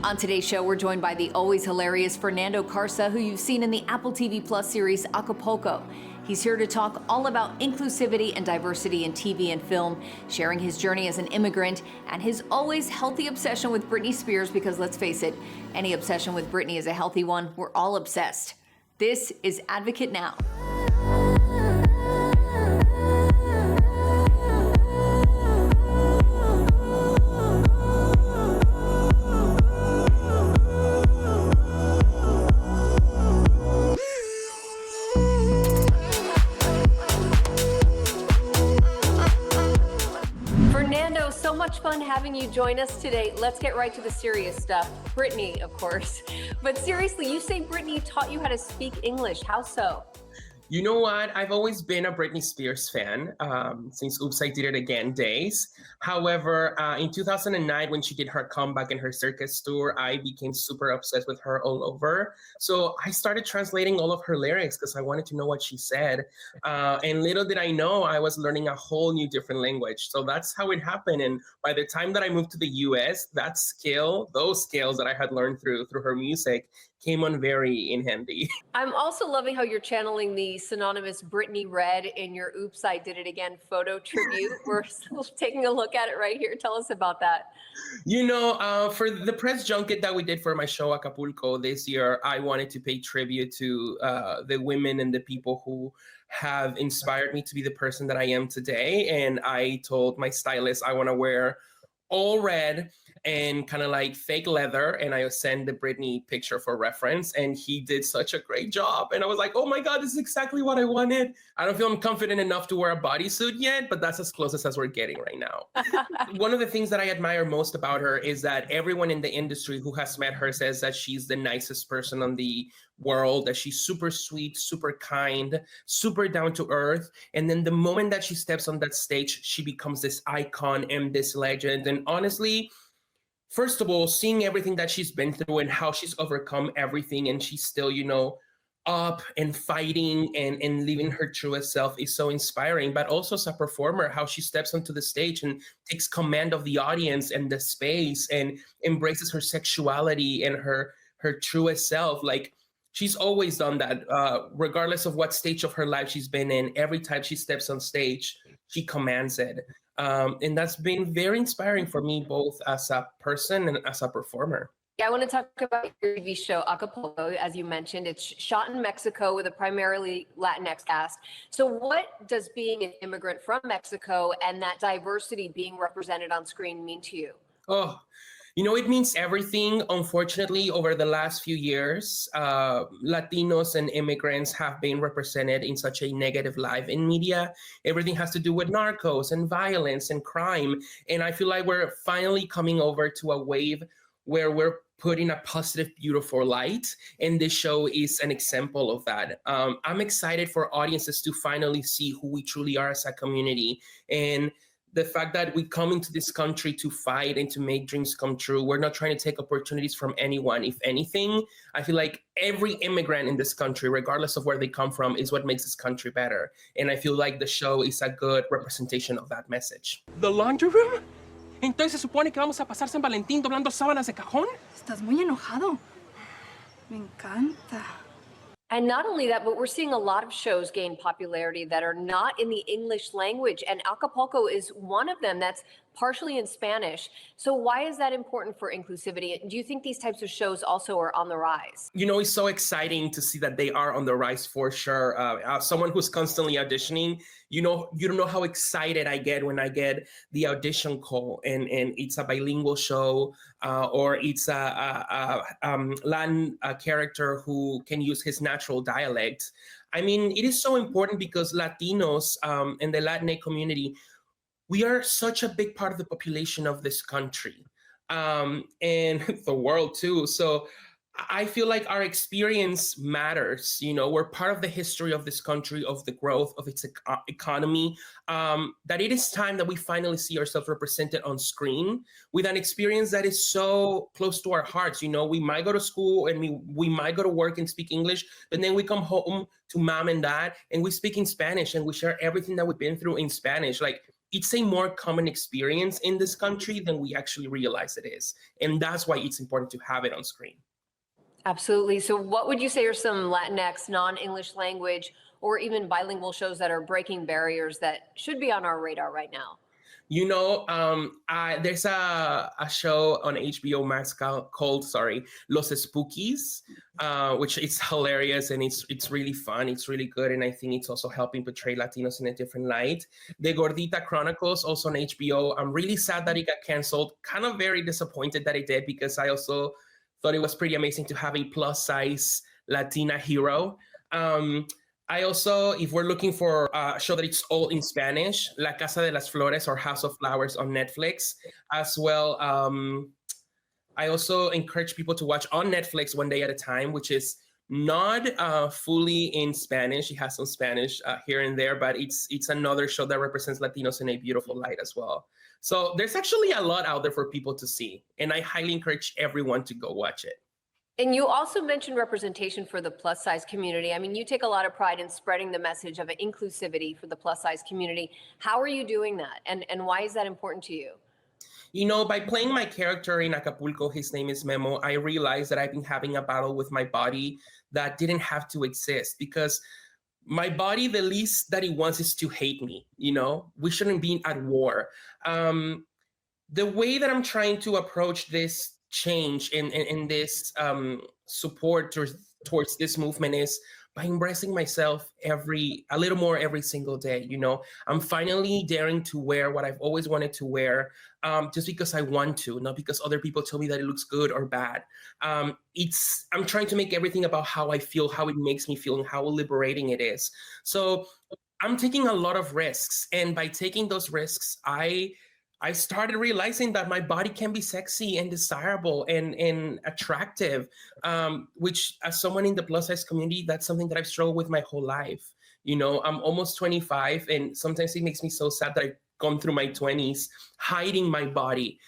On today's show, we're joined by the always hilarious Fernando Carsa, who you've seen in the Apple TV Plus series Acapulco. He's here to talk all about inclusivity and diversity in TV and film, sharing his journey as an immigrant and his always healthy obsession with Britney Spears, because let's face it, any obsession with Britney is a healthy one. We're all obsessed. This is Advocate Now. Fernando, so much fun having you join us today. Let's get right to the serious stuff. Britney, of course. But seriously, you say Britney taught you how to speak English. How so? You know what? I've always been a Britney Spears fan since Oops, I Did It Again days. However, in 2009, when she did her comeback in her circus tour, I became super obsessed with her all over. So I started translating all of her lyrics because I wanted to know what she said. And little did I know, I was learning a whole new different language. So that's how it happened. And by the time that I moved to the US, those skills that I had learned through her music came on very in handy. I'm also loving how you're channeling the synonymous Britney Red in your Oops, I Did It Again photo tribute. We're still taking a look at it right here. Tell us about that. You know, for the press junket that we did for my show Acapulco this year, I wanted to pay tribute to the women and the people who have inspired me to be the person that I am today. And I told my stylist I want to wear all red and kind of like fake leather, and I sent the Britney picture for reference, and he did such a great job. And I was like, oh my God, this is exactly what I wanted. I don't feel I'm confident enough to wear a bodysuit yet, but that's as close as we're getting right now. One of the things that I admire most about her is that everyone in the industry who has met her says that she's the nicest person on the world, that she's super sweet, super kind, super down to earth. And then the moment that she steps on that stage, she becomes this icon and this legend. And honestly, first of all, seeing everything that she's been through and how she's overcome everything, and she's still, up and fighting and living her truest self is so inspiring. But also as a performer, how she steps onto the stage and takes command of the audience and the space and embraces her sexuality and her truest self. Like, she's always done that, regardless of what stage of her life she's been in. Every time she steps on stage, she commands it. And that's been very inspiring for me, both as a person and as a performer. Yeah, I want to talk about your TV show, Acapulco. As you mentioned, it's shot in Mexico with a primarily Latinx cast. So what does being an immigrant from Mexico and that diversity being represented on screen mean to you? Oh, it means everything. Unfortunately, over the last few years, Latinos and immigrants have been represented in such a negative light in media. Everything has to do with narcos and violence and crime. And I feel like we're finally coming over to a wave where we're putting a positive, beautiful light. And this show is an example of that. I'm excited for audiences to finally see who we truly are as a community. And the fact that we come into this country to fight and to make dreams come true. We're not trying to take opportunities from anyone. If anything, I feel like every immigrant in this country, regardless of where they come from, is what makes this country better. And I feel like the show is a good representation of that message. The laundry room? Entonces se supone que vamos a pasar San Valentín doblando sábanas de cajón? Estás muy enojado. Me encanta. And not only that, but we're seeing a lot of shows gain popularity that are not in the English language. And Acapulco is one of them that's partially in Spanish. So why is that important for inclusivity? Do you think these types of shows also are on the rise? It's so exciting to see that they are on the rise for sure. Someone who's constantly auditioning, you don't know how excited I get when I get the audition call and it's a bilingual show or it's a Latin character who can use his natural dialect. I mean, it is so important because Latinos and the Latinx community, we are such a big part of the population of this country and the world too. So I feel like our experience matters. We're part of the history of this country, of the growth of its economy, that it is time that we finally see ourselves represented on screen with an experience that is so close to our hearts. We might go to school and we might go to work and speak English, but then we come home to mom and dad and we speak in Spanish and we share everything that we've been through in Spanish. Like, it's a more common experience in this country than we actually realize it is. And that's why it's important to have it on screen. Absolutely. So what would you say are some Latinx, non-English language, or even bilingual shows that are breaking barriers that should be on our radar right now? You know, there's a show on HBO Max called Los Spookies, which is hilarious and it's really fun. It's really good. And I think it's also helping portray Latinos in a different light. The Gordita Chronicles, also on HBO. I'm really sad that it got canceled. Kind of very disappointed that it did, because I also thought it was pretty amazing to have a plus size Latina hero. I also, if we're looking for a show that it's all in Spanish, La Casa de las Flores or House of Flowers on Netflix as well. I also encourage people to watch on Netflix One Day at a Time, which is not fully in Spanish. It has some Spanish here and there, but it's another show that represents Latinos in a beautiful light as well. So there's actually a lot out there for people to see, and I highly encourage everyone to go watch it. And you also mentioned representation for the plus size community. I mean, you take a lot of pride in spreading the message of inclusivity for the plus size community. How are you doing that? And why is that important to you? You know, by playing my character in Acapulco, his name is Memo, I realized that I've been having a battle with my body that didn't have to exist, because my body, the least that it wants is to hate me. You know, we shouldn't be at war. The way that I'm trying to approach this change in this support towards this movement is by embracing myself a little more every single day. You know, I'm finally daring to wear what I've always wanted to wear, just because I want to, not because other people tell me that it looks good or bad. I'm trying to make everything about how I feel, how it makes me feel, and how liberating it is. So I'm taking a lot of risks, and by taking those risks, I started realizing that my body can be sexy and desirable and attractive, which, as someone in the plus size community, that's something that I've struggled with my whole life. You know, I'm almost 25, and sometimes it makes me so sad that I've gone through my 20s hiding my body,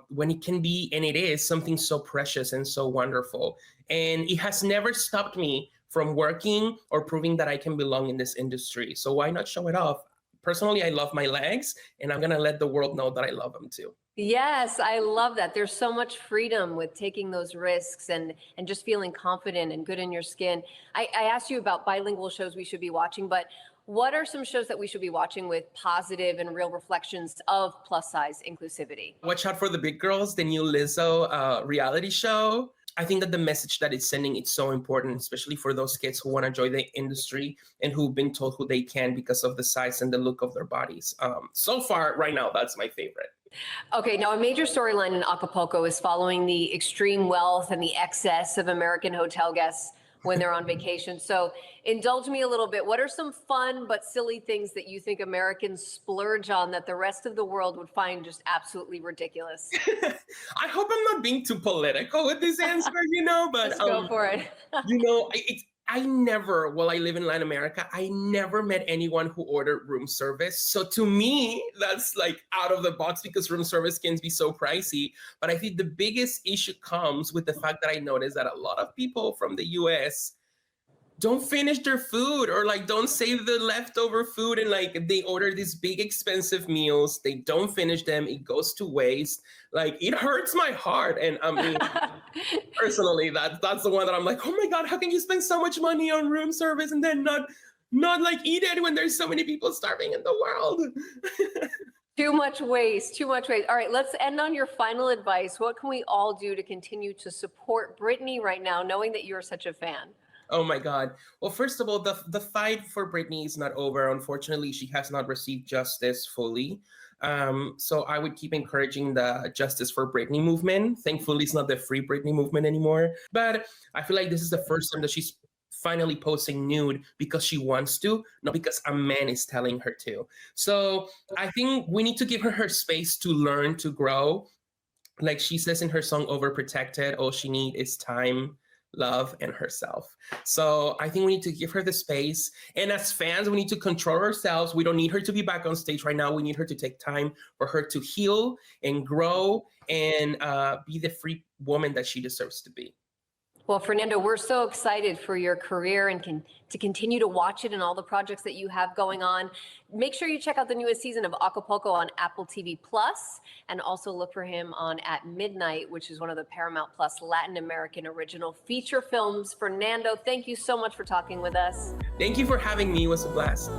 when it can be, and it is, something so precious and so wonderful. And it has never stopped me from working or proving that I can belong in this industry. So why not show it off? Personally, I love my legs, and I'm going to let the world know that I love them too. Yes, I love that. There's so much freedom with taking those risks and just feeling confident and good in your skin. I asked you about bilingual shows we should be watching, but what are some shows that we should be watching with positive and real reflections of plus size inclusivity? Watch out for The Big Girls, the new Lizzo reality show. I think that the message that it's sending is so important, especially for those kids who want to join the industry and who've been told who they can because of the size and the look of their bodies. So far, right now, that's my favorite. Okay, now a major storyline in Acapulco is following the extreme wealth and the excess of American hotel guests when they're on vacation. So indulge me a little bit. What are some fun but silly things that you think Americans splurge on that the rest of the world would find just absolutely ridiculous? I hope I'm not being too political with this answer, you know, but Let's go for it. you know, I never, while I live in Latin America, I never met anyone who ordered room service. So to me, that's like out of the box, because room service can be so pricey. But I think the biggest issue comes with the fact that I noticed that a lot of people from the US don't finish their food, or like don't save the leftover food, and like they order these big expensive meals, they don't finish them, it goes to waste. Like, it hurts my heart. And I mean, personally, that's the one that I'm like, oh my God, how can you spend so much money on room service and then not like eat it when there's so many people starving in the world? Too much waste, too much waste. All right, let's end on your final advice. What can we all do to continue to support Britney right now, knowing that you're such a fan? Oh my God. Well, first of all, the fight for Britney is not over. Unfortunately, she has not received justice fully. So I would keep encouraging the Justice for Britney movement. Thankfully, it's not the Free Britney movement anymore. But I feel like this is the first time that she's finally posting nude because she wants to, not because a man is telling her to. So I think we need to give her space to learn, to grow. Like she says in her song Overprotected, all she needs is time, love, and herself. So I think we need to give her the space. And as fans, we need to control ourselves. We don't need her to be back on stage right now. We need her to take time for her to heal and grow and be the free woman that she deserves to be. Well, Fernando, we're so excited for your career and to continue to watch it and all the projects that you have going on. Make sure you check out the newest season of Acapulco on Apple TV Plus, and also look for him on At Midnight, which is one of the Paramount Plus Latin American original feature films. Fernando, thank you so much for talking with us. Thank you for having me. It was a blast.